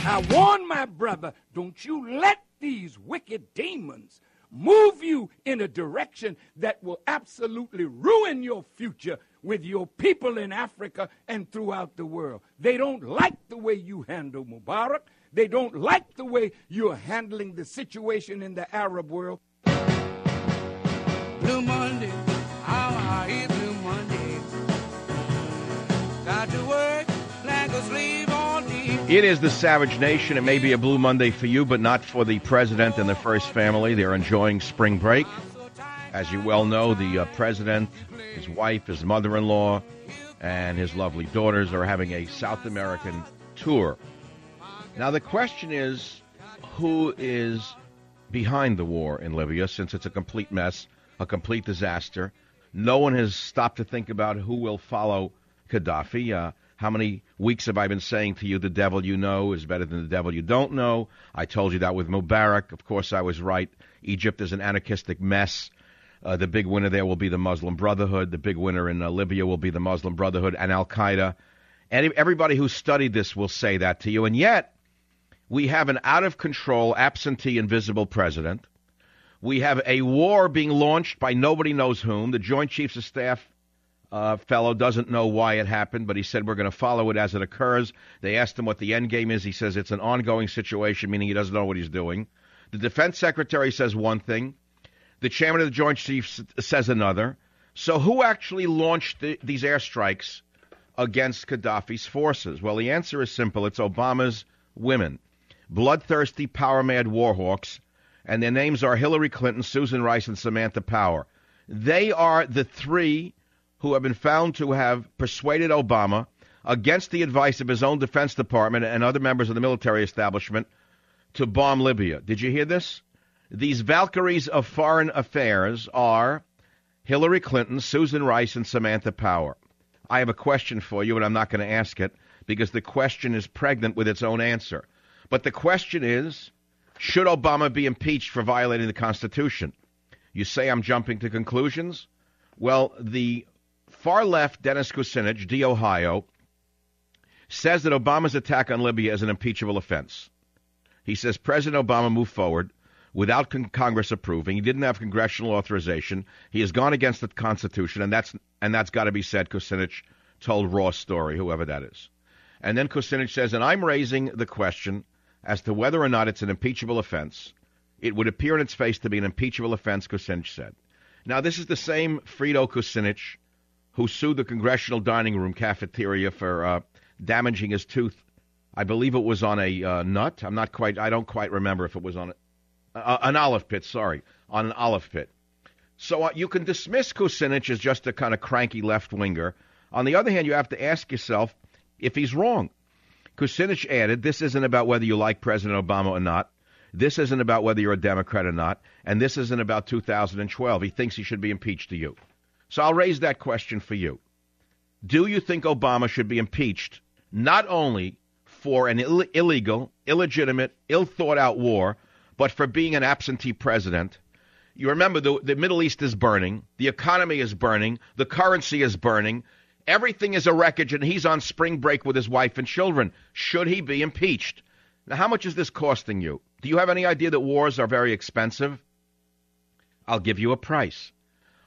I warn my brother, don't you let these wicked demons move you in a direction that will absolutely ruin your future with your people in Africa and throughout the world. They don't like the way you handle Mubarak. They don't like the way you're handling the situation in the Arab world. Blue Monday, how I eat Blue Monday. Got to work like a slave on me. It is the Savage Nation. It may be a Blue Monday for you, but not for the president and the first family. They're enjoying spring break. As you well know, the president, his wife, his mother-in-law, and his lovely daughters are having a South American tour. Now, the question is, who is behind the war in Libya, since it's a complete mess, a complete disaster? No one has stopped to think about who will follow Gaddafi. How many weeks have I been saying to you, the devil you know is better than the devil you don't know? I told you that with Mubarak. Of course, I was right. Egypt is an anarchistic mess. The big winner there will be the Muslim Brotherhood. The big winner in Libya will be the Muslim Brotherhood and Al-Qaeda. And everybody who studied this will say that to you. And yet, we have an out-of-control, absentee, invisible president. We have a war being launched by nobody knows whom. The Joint Chiefs of Staff fellow doesn't know why it happened, but he said we're going to follow it as it occurs. They asked him what the end game is. He says it's an ongoing situation, meaning he doesn't know what he's doing. The Defense Secretary says one thing. The Chairman of the Joint Chiefs says another. So who actually launched these airstrikes against Gaddafi's forces? Well, the answer is simple. It's Obama's women. Bloodthirsty, power-mad warhawks, and their names are Hillary Clinton, Susan Rice, and Samantha Power. They are the three who have been found to have persuaded Obama, against the advice of his own Defense Department and other members of the military establishment, to bomb Libya. Did you hear this? These Valkyries of foreign affairs are Hillary Clinton, Susan Rice, and Samantha Power. I have a question for you, and I'm not going to ask it, because the question is pregnant with its own answer. But the question is, should Obama be impeached for violating the Constitution? You say I'm jumping to conclusions? Well, the far left Dennis Kucinich, D-Ohio, says that Obama's attack on Libya is an impeachable offense. He says President Obama moved forward without Congress approving. He didn't have congressional authorization. He has gone against the Constitution, and that's got to be said. Kucinich told Raw Story, whoever that is. And then Kucinich says, and I'm raising the question as to whether or not it's an impeachable offense. It would appear in its face to be an impeachable offense, Kucinich said. Now, this is the same Frito Kucinich who sued the Congressional Dining Room cafeteria for damaging his tooth. I believe it was on a nut. I don't quite remember if it was on an olive pit, on an olive pit. So you can dismiss Kucinich as just a kind of cranky left-winger. On the other hand, you have to ask yourself if he's wrong. Kucinich added, this isn't about whether you like President Obama or not. This isn't about whether you're a Democrat or not. And this isn't about 2012. He thinks he should be impeached to you. So I'll raise that question for you. Do you think Obama should be impeached not only for an illegal, illegitimate, ill-thought-out war, but for being an absentee president? You remember the Middle East is burning. The economy is burning. The currency is burning. Everything is a wreckage, and he's on spring break with his wife and children. Should he be impeached? Now, how much is this costing you? Do you have any idea that wars are very expensive? I'll give you a price.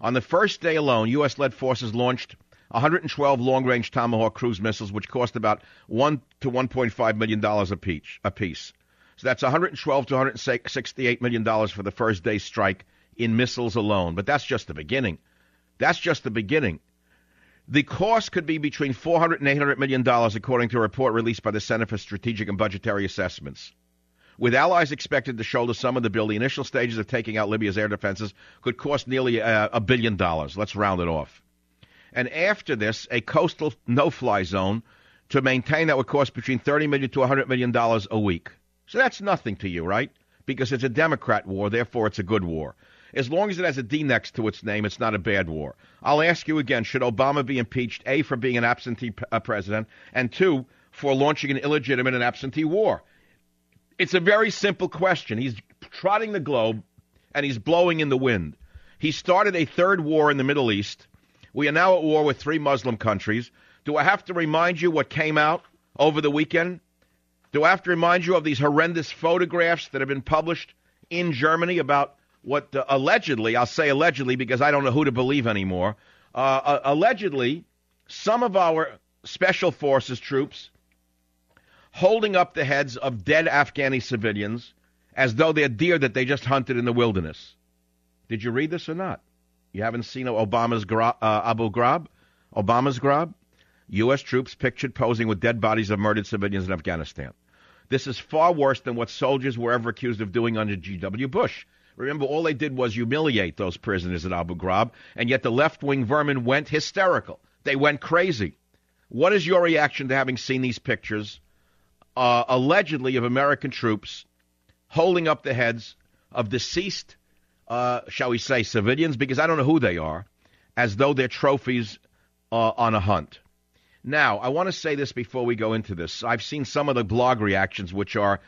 On the first day alone, U.S.-led forces launched 112 long-range Tomahawk cruise missiles, which cost about $1 to $1.5 million apiece. So that's $112 to $168 million for the first day's strike in missiles alone. But that's just the beginning. That's just the beginning. The cost could be between $400 and $800 million, according to a report released by the Center for Strategic and Budgetary Assessments. With allies expected to shoulder some of the bill, the initial stages of taking out Libya's air defenses could cost nearly $1 billion. Let's round it off. And after this, a coastal no-fly zone to maintain that would cost between $30 million to $100 million a week. So that's nothing to you, right? Because it's a Democrat war, therefore it's a good war. As long as it has a D next to its name, it's not a bad war. I'll ask you again, should Obama be impeached, A, for being an absentee president, and 2, for launching an illegitimate and absentee war? It's a very simple question. He's trotting the globe, and he's blowing in the wind. He started a third war in the Middle East. We are now at war with 3 Muslim countries. Do I have to remind you what came out over the weekend? Do I have to remind you of these horrendous photographs that have been published in Germany about what allegedly, I'll say allegedly because I don't know who to believe anymore, allegedly some of our special forces troops holding up the heads of dead Afghani civilians as though they're deer that they just hunted in the wilderness. Did you read this or not? You haven't seen Obama's Abu Ghraib? Obama's Ghraib? U.S. troops pictured posing with dead bodies of murdered civilians in Afghanistan. This is far worse than what soldiers were ever accused of doing under G.W. Bush. Remember, all they did was humiliate those prisoners at Abu Ghraib, and yet the left-wing vermin went hysterical. They went crazy. What is your reaction to having seen these pictures, allegedly, of American troops holding up the heads of deceased, shall we say, civilians, because I don't know who they are, as though they're trophies on a hunt? Now, I want to say this before we go into this. I've seen some of the blog reactions, which are,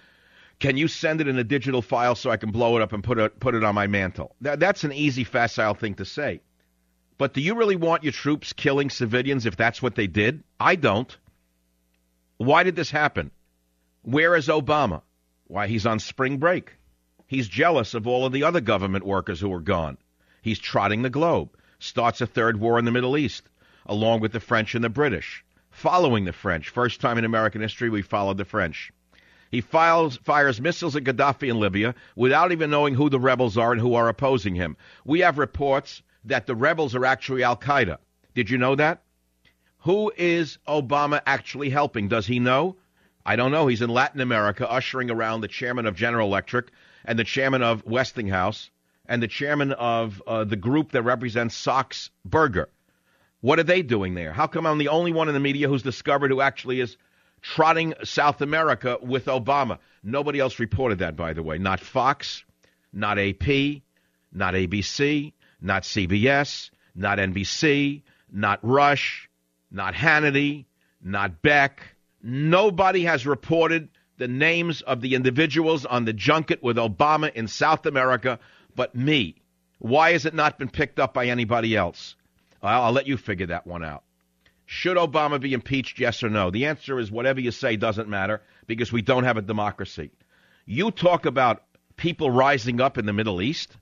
can you send it in a digital file so I can blow it up and put it on my mantle? That's an easy, facile thing to say. But do you really want your troops killing civilians if that's what they did? I don't. Why did this happen? Where is Obama? Why, he's on spring break. He's jealous of all of the other government workers who are gone. He's trotting the globe. Starts a third war in the Middle East, along with the French and the British. Following the French. First time in American history we followed the French. He fires missiles at Gaddafi in Libya without even knowing who the rebels are and who are opposing him. We have reports that the rebels are actually Al-Qaeda. Did you know that? Who is Obama actually helping? Does he know? I don't know. He's in Latin America ushering around the chairman of General Electric and the chairman of Westinghouse and the chairman of the group that represents Sox Burger. What are they doing there? How come I'm the only one in the media who's discovered who actually is trotting South America with Obama? Nobody else reported that, by the way. Not Fox, not AP, not ABC, not CBS, not NBC, not Rush, not Hannity, not Beck. Nobody has reported the names of the individuals on the junket with Obama in South America but me. Why has it not been picked up by anybody else? I'll let you figure that one out. Should Obama be impeached, yes or no? The answer is whatever you say doesn't matter because we don't have a democracy. You talk about people rising up in the Middle East.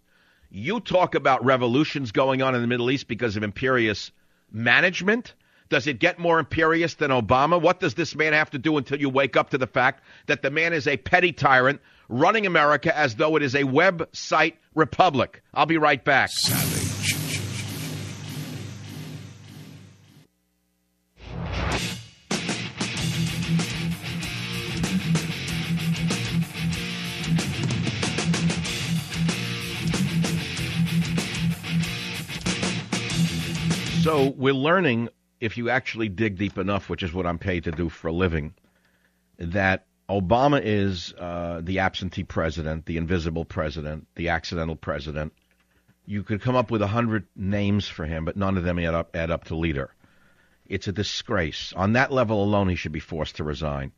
You talk about revolutions going on in the Middle East because of imperious management. Does it get more imperious than Obama? What does this man have to do until you wake up to the fact that the man is a petty tyrant running America as though it is a website republic? I'll be right back. Savage. So we're learning, if you actually dig deep enough, which is what I'm paid to do for a living, that Obama is the absentee president, the invisible president, the accidental president. You could come up with 100 names for him, but none of them add up to leader. It's a disgrace. On that level alone, he should be forced to resign.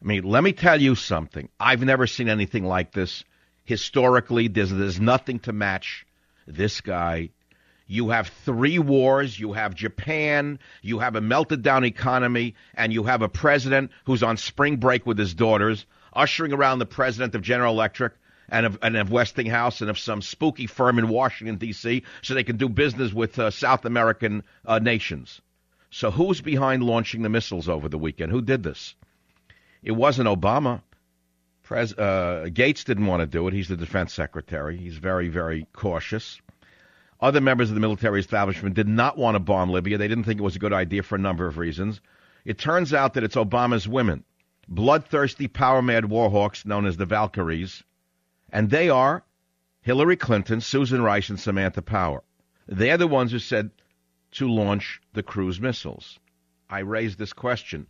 I mean, let me tell you something. I've never seen anything like this. Historically, there's nothing to match this guy. You have 3 wars, you have Japan, you have a melted down economy, and you have a president who's on spring break with his daughters, ushering around the president of General Electric and of Westinghouse and of some spooky firm in Washington, D.C., so they can do business with South American nations. So who's behind launching the missiles over the weekend? Who did this? It wasn't Obama. Gates didn't want to do it. He's the defense secretary. He's very, very cautious. Other members of the military establishment did not want to bomb Libya. They didn't think it was a good idea for a number of reasons. It turns out that it's Obama's women, bloodthirsty, power-mad war hawks known as the Valkyries, and they are Hillary Clinton, Susan Rice, and Samantha Power. They're the ones who said to launch the cruise missiles. I raised this question.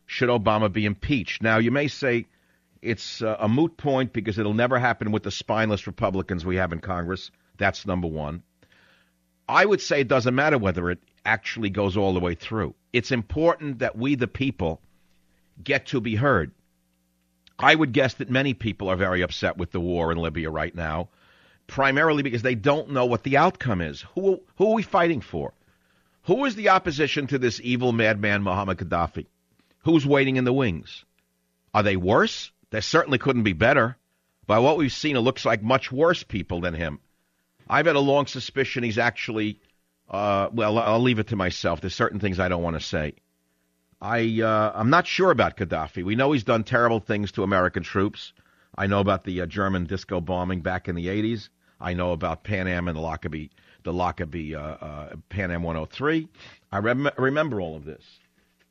Should Obama be impeached? Now, you may say it's a moot point because it'll never happen with the spineless Republicans we have in Congress. That's number one. I would say it doesn't matter whether it actually goes all the way through. It's important that we, the people, get to be heard. I would guess that many people are very upset with the war in Libya right now, primarily because they don't know what the outcome is. Who are we fighting for? Who is the opposition to this evil madman, Muammar Gaddafi? Who's waiting in the wings? Are they worse? They certainly couldn't be better. By what we've seen, it looks like much worse people than him. I've had a long suspicion he's actually, well, I'll leave it to myself. There's certain things I don't want to say. I'm not sure about Gaddafi. We know he's done terrible things to American troops. I know about the German disco bombing back in the 80s. I know about Pan Am and the Lockerbie Pan Am 103. I remember all of this.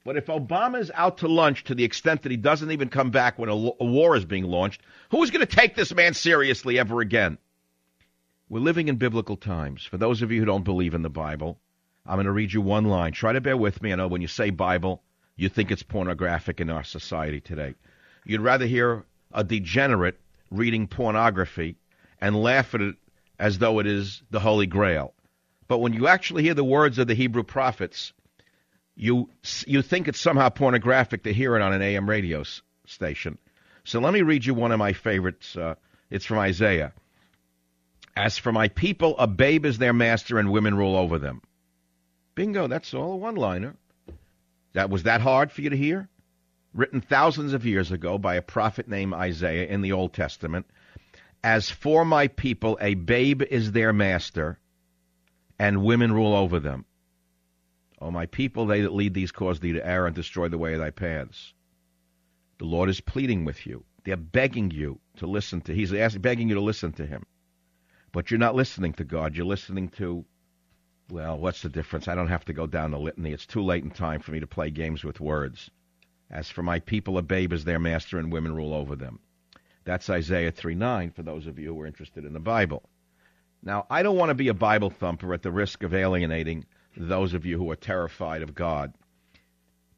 But if Obama's out to lunch to the extent that he doesn't even come back when a war is being launched, who's going to take this man seriously ever again? We're living in biblical times. For those of you who don't believe in the Bible, I'm going to read you one line. Try to bear with me. I know when you say Bible, you think it's pornographic in our society today. You'd rather hear a degenerate reading pornography and laugh at it as though it is the Holy Grail. But when you actually hear the words of the Hebrew prophets, you think it's somehow pornographic to hear it on an AM radio station. So let me read you one of my favorites. It's from Isaiah. As for my people, a babe is their master and women rule over them. Bingo, that's all, a one-liner. Was that hard for you to hear? Written thousands of years ago by a prophet named Isaiah in the Old Testament. As for my people, a babe is their master and women rule over them. O my people, they that lead these cause thee to err and destroy the way of thy paths. The Lord is pleading with you. They're begging you to listen to. He's begging you to listen to him. But you're not listening to God. You're listening to, well, what's the difference? I don't have to go down the litany. It's too late in time for me to play games with words. As for my people, a babe is their master and women rule over them. That's Isaiah 3:9 for those of you who are interested in the Bible. Now, I don't want to be a Bible thumper at the risk of alienating those of you who are terrified of God.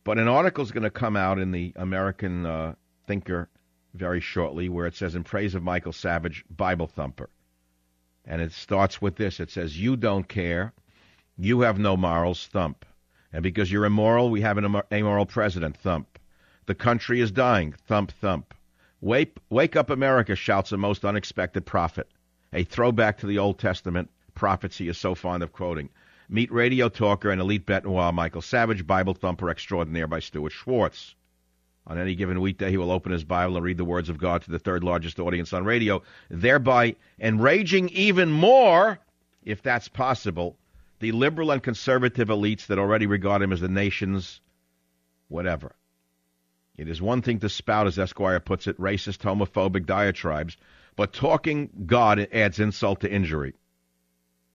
But an article is going to come out in the American Thinker very shortly where it says, in praise of Michael Savage, Bible thumper. And it starts with this. It says, you don't care. You have no morals, thump. And because you're immoral, we have an amoral president, thump. The country is dying, thump, thump. Wake up, America, shouts a most unexpected prophet. A throwback to the Old Testament prophets he is so fond of quoting. Meet radio talker and elite bet noir Michael Savage, Bible thumper extraordinaire by Stuart Schwartz. On any given weekday, he will open his Bible and read the words of God to the third largest audience on radio, thereby enraging even more, if that's possible, the liberal and conservative elites that already regard him as the nation's whatever. It is one thing to spout, as Esquire puts it, racist, homophobic diatribes, but talking God adds insult to injury.